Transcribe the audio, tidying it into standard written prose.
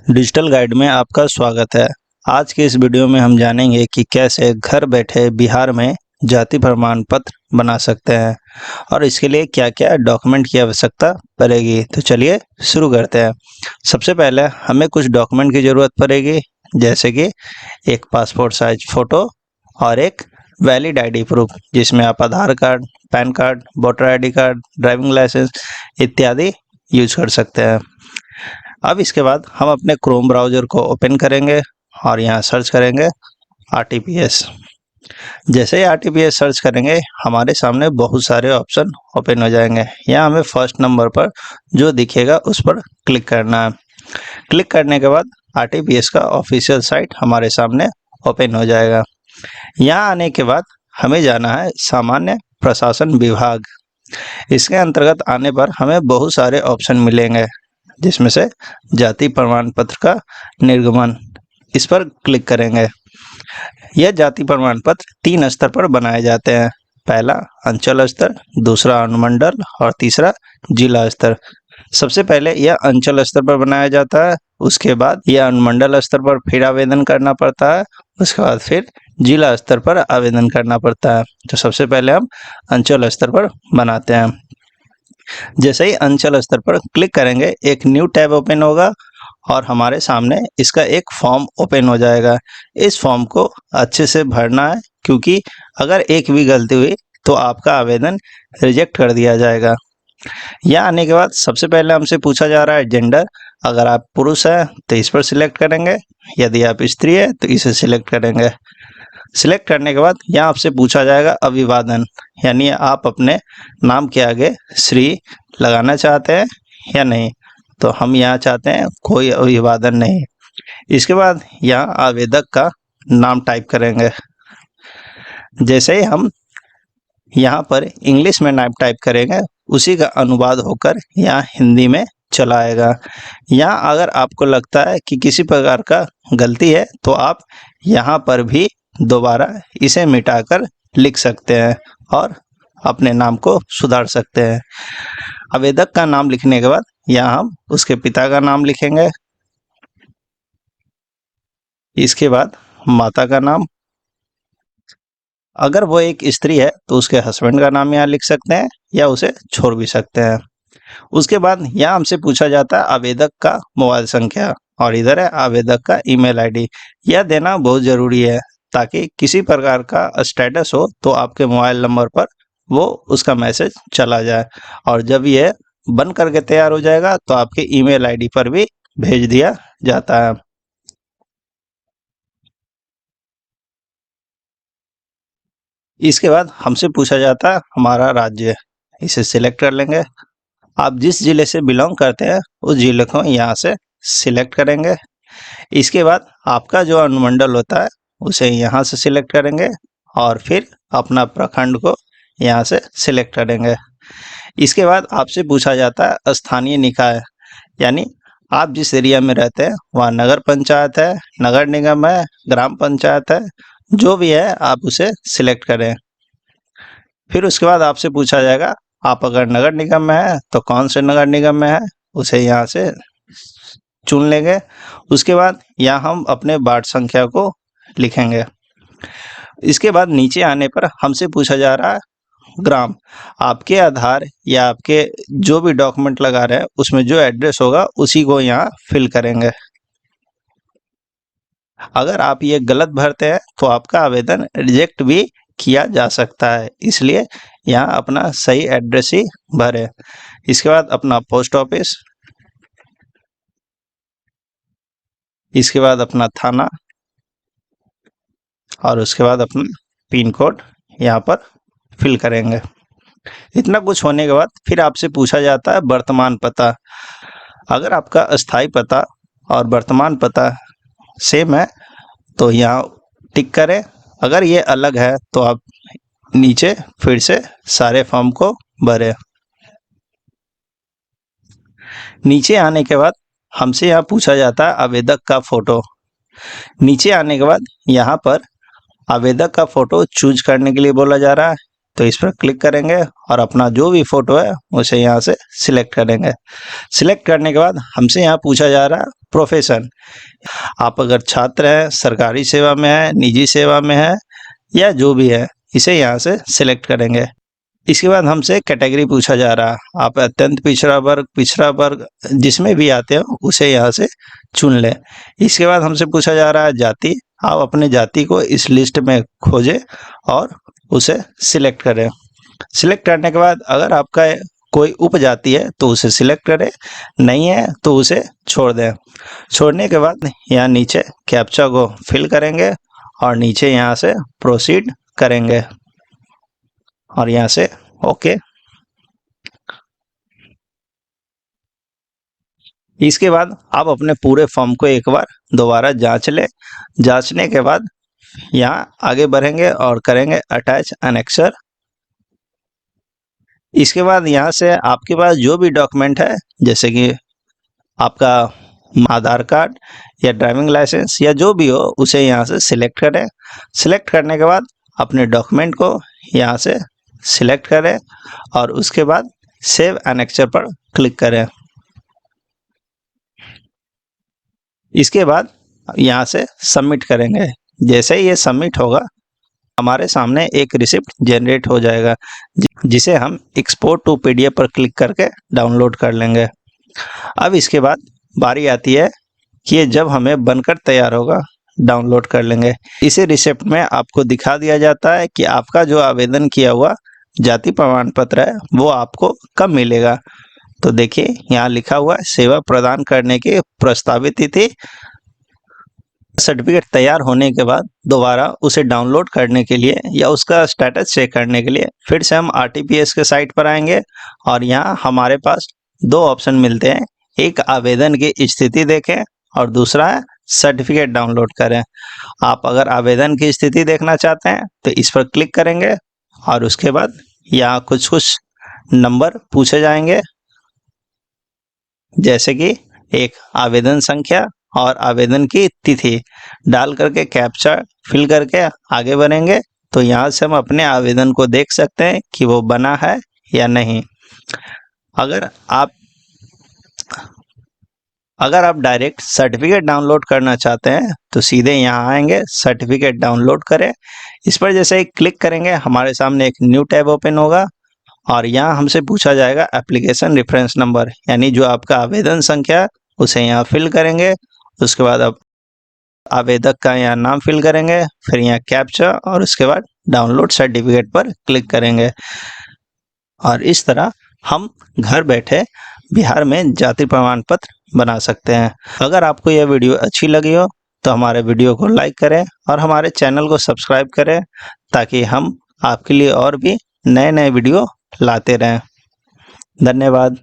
Digital guide में आपका स्वागत है। आज के इस वीडियो में हम जानेंगे कि कैसे घर बैठे बिहार में जाति प्रमाण पत्र बना सकते हैं और इसके लिए क्या-क्या डॉक्यूमेंट की आवश्यकता पड़ेगी। तो चलिए शुरू करते हैं। सबसे पहले हमें कुछ डॉक्यूमेंट की ज़रूरत पड़ेगी, जैसे कि एक पासपोर्ट साइज फ़ोटो और एक वैलिड आईडी प्रूफ, जिसमें आप Aadhaar card, PAN card, voter ID card, driving licence इत्यादि यूज कर सकते हैं। अब इसके बाद हम अपने क्रोम ब्राउज़र को ओपन करेंगे और यहाँ सर्च करेंगे आरटीपीएस। जैसे ही आरटीपीएस सर्च करेंगे, हमारे सामने बहुत सारे ऑप्शन ओपन हो जाएंगे। यहाँ हमें फर्स्ट नंबर पर जो दिखेगा उस पर क्लिक करना है। क्लिक करने के बाद आरटीपीएस का ऑफिशियल साइट हमारे सामने ओपन हो जाएगा। यहाँ आने के बाद हमें जाना है सामान्य प्रशासन विभाग। इसके अंतर्गत आने पर हमें बहुत सारे ऑप्शन मिलेंगे, जिसमें से जाति प्रमाण पत्र का निर्गमन, इस पर क्लिक करेंगे। यह जाति प्रमाण पत्र 3 स्तर पर बनाए जाते हैं। पहला अंचल स्तर, दूसरा अनुमंडल और तीसरा जिला स्तर। सबसे पहले यह अंचल स्तर पर बनाया जाता है, उसके बाद यह अनुमंडल स्तर पर फिर आवेदन करना पड़ता है, उसके बाद फिर जिला स्तर पर आवेदन करना पड़ता है। तो सबसे पहले हम अंचल स्तर पर बनाते हैं। जैसे ही अंचल स्तर पर क्लिक करेंगे, एक न्यू टैब ओपन होगा और हमारे सामने इसका एक फॉर्म ओपन हो जाएगा। इस फॉर्म को अच्छे से भरना है, क्योंकि अगर एक भी गलती हुई तो आपका आवेदन रिजेक्ट कर दिया जाएगा। यहाँ आने के बाद सबसे पहले हमसे पूछा जा रहा है जेंडर। अगर आप पुरुष हैं तो इस पर सिलेक्ट करेंगे, यदि आप स्त्री है तो इसे सिलेक्ट करेंगे। सिलेक्ट करने के बाद यहाँ आपसे पूछा जाएगा अभिवादन, यानी आप अपने नाम के आगे श्री लगाना चाहते हैं या नहीं। तो हम यहाँ चाहते हैं कोई अभिवादन नहीं। इसके बाद यहाँ आवेदक का नाम टाइप करेंगे। जैसे ही हम यहाँ पर इंग्लिश में नाम टाइप करेंगे, उसी का अनुवाद होकर यहाँ हिंदी में चला आएगा। यहाँ अगर आपको लगता है कि किसी प्रकार का गलती है तो आप यहाँ पर भी दोबारा इसे मिटाकर लिख सकते हैं और अपने नाम को सुधार सकते हैं। आवेदक का नाम लिखने के बाद यहाँ हम उसके पिता का नाम लिखेंगे। इसके बाद माता का नाम, अगर वो एक स्त्री है तो उसके हस्बैंड का नाम यहाँ लिख सकते हैं या उसे छोड़ भी सकते हैं। उसके बाद यहाँ हमसे पूछा जाता है आवेदक का मोबाइल संख्या, और इधर है आवेदक का ईमेल आईडी। यह देना बहुत ज़रूरी है, ताकि किसी प्रकार का स्टेटस हो तो आपके मोबाइल नंबर पर वो उसका मैसेज चला जाए, और जब ये बन करके तैयार हो जाएगा तो आपके ईमेल आईडी पर भी भेज दिया जाता है। इसके बाद हमसे पूछा जाता है हमारा राज्य, इसे सिलेक्ट कर लेंगे। आप जिस ज़िले से बिलोंग करते हैं उस ज़िले को यहाँ से सिलेक्ट करेंगे। इसके बाद आपका जो अनुमंडल होता है उसे यहाँ से सिलेक्ट करेंगे और फिर अपना प्रखंड को यहाँ से सिलेक्ट करेंगे। इसके बाद आपसे पूछा जाता है स्थानीय निकाय, यानी आप जिस एरिया में रहते हैं वहाँ नगर पंचायत है, नगर निगम है, ग्राम पंचायत है, जो भी है आप उसे सिलेक्ट करें। फिर उसके बाद आपसे पूछा जाएगा आप अगर नगर निगम में है तो कौन से नगर निगम में है, उसे यहाँ से चुन लेंगे। उसके बाद यहाँ हम अपने वार्ड संख्या को लिखेंगे। इसके बाद नीचे आने पर हमसे पूछा जा रहा है ग्राम। आपके आधार या आपके जो भी डॉक्यूमेंट लगा रहे हैं उसमें जो एड्रेस होगा उसी को यहाँ फिल करेंगे। अगर आप ये गलत भरते हैं तो आपका आवेदन रिजेक्ट भी किया जा सकता है, इसलिए यहाँ अपना सही एड्रेस ही भरें। इसके बाद अपना पोस्ट ऑफिस, इसके बाद अपना थाना और उसके बाद अपना पिन कोड यहाँ पर फिल करेंगे। इतना कुछ होने के बाद फिर आपसे पूछा जाता है वर्तमान पता। अगर आपका अस्थाई पता और वर्तमान पता सेम है तो यहाँ टिक करें। अगर ये अलग है तो आप नीचे फिर से सारे फॉर्म को भरें। नीचे आने के बाद हमसे यहाँ पूछा जाता है आवेदक का फ़ोटो। नीचे आने के बाद यहाँ पर आवेदक का फ़ोटो चूज करने के लिए बोला जा रहा है, तो इस पर क्लिक करेंगे और अपना जो भी फ़ोटो है उसे यहाँ से सिलेक्ट करेंगे। सिलेक्ट करने के बाद हमसे यहाँ पूछा जा रहा है प्रोफेशन, आप अगर छात्र हैं, सरकारी सेवा में हैं, निजी सेवा में हैं या जो भी है, इसे यहाँ से सिलेक्ट करेंगे। इसके बाद हमसे कैटेगरी पूछा जा रहा है, आप अत्यंत पिछड़ा वर्ग जिसमें भी आते हो उसे यहाँ से चुन लें। इसके बाद हमसे पूछा जा रहा है जाति, आप अपने जाति को इस लिस्ट में खोजें और उसे सिलेक्ट करें। सिलेक्ट करने के बाद अगर आपका कोई उपजाति है तो उसे सिलेक्ट करें, नहीं है तो उसे छोड़ दें। छोड़ने के बाद यहाँ नीचे कैप्चा को फिल करेंगे और नीचे यहाँ से प्रोसीड करेंगे और यहाँ से ओके। इसके बाद आप अपने पूरे फॉर्म को एक बार दोबारा जांच लें। जांचने के बाद यहाँ आगे बढ़ेंगे और करेंगे अटैच एनेक्सर। इसके बाद यहाँ से आपके पास जो भी डॉक्यूमेंट है, जैसे कि आपका आधार कार्ड या ड्राइविंग लाइसेंस या जो भी हो, उसे यहाँ से सिलेक्ट करें। सिलेक्ट करने के बाद अपने डॉक्यूमेंट को यहाँ से सिलेक्ट करें और उसके बाद सेव एनेक्चर पर क्लिक करें। इसके बाद यहाँ से सबमिट करेंगे। जैसे ही ये सबमिट होगा, हमारे सामने एक रिसिप्ट जनरेट हो जाएगा, जिसे हम एक्सपोर्ट टू पीडीएफ पर क्लिक करके डाउनलोड कर लेंगे। अब इसके बाद बारी आती है कि ये जब हमें बनकर तैयार होगा, डाउनलोड कर लेंगे। इसे रिसिप्ट में आपको दिखा दिया जाता है कि आपका जो आवेदन किया हुआ जाति प्रमाण पत्र है वो आपको कब मिलेगा। तो देखिए यहाँ लिखा हुआ है सेवा प्रदान करने की प्रस्तावित तिथि। सर्टिफिकेट तैयार होने के बाद दोबारा उसे डाउनलोड करने के लिए या उसका स्टेटस चेक करने के लिए फिर से हम आरटीपीएस के साइट पर आएंगे और यहाँ हमारे पास दो ऑप्शन मिलते हैं, एक आवेदन की स्थिति देखें और दूसरा है सर्टिफिकेट डाउनलोड करें। आप अगर आवेदन की स्थिति देखना चाहते हैं तो इस पर क्लिक करेंगे और उसके बाद यहाँ कुछ नंबर पूछे जाएंगे, जैसे कि एक आवेदन संख्या और आवेदन की तिथि डाल करके कैप्चा फिल करके आगे बढ़ेंगे। तो यहाँ से हम अपने आवेदन को देख सकते हैं कि वो बना है या नहीं। अगर आप डायरेक्ट सर्टिफिकेट डाउनलोड करना चाहते हैं तो सीधे यहाँ आएंगे, सर्टिफिकेट डाउनलोड करें। इस पर जैसे ही क्लिक करेंगे हमारे सामने एक न्यू टैब ओपन होगा और यहाँ हमसे पूछा जाएगा एप्लीकेशन रेफरेंस नंबर, यानी जो आपका आवेदन संख्या है उसे यहाँ फिल करेंगे। उसके बाद आप आवेदक का यहाँ नाम फिल करेंगे, फिर यहाँ कैप्चा और उसके बाद डाउनलोड सर्टिफिकेट पर क्लिक करेंगे। और इस तरह हम घर बैठे बिहार में जाति प्रमाण पत्र बना सकते हैं। अगर आपको यह वीडियो अच्छी लगी हो तो हमारे वीडियो को लाइक करें और हमारे चैनल को सब्सक्राइब करें, ताकि हम आपके लिए और भी नए वीडियो लाते रहें। धन्यवाद।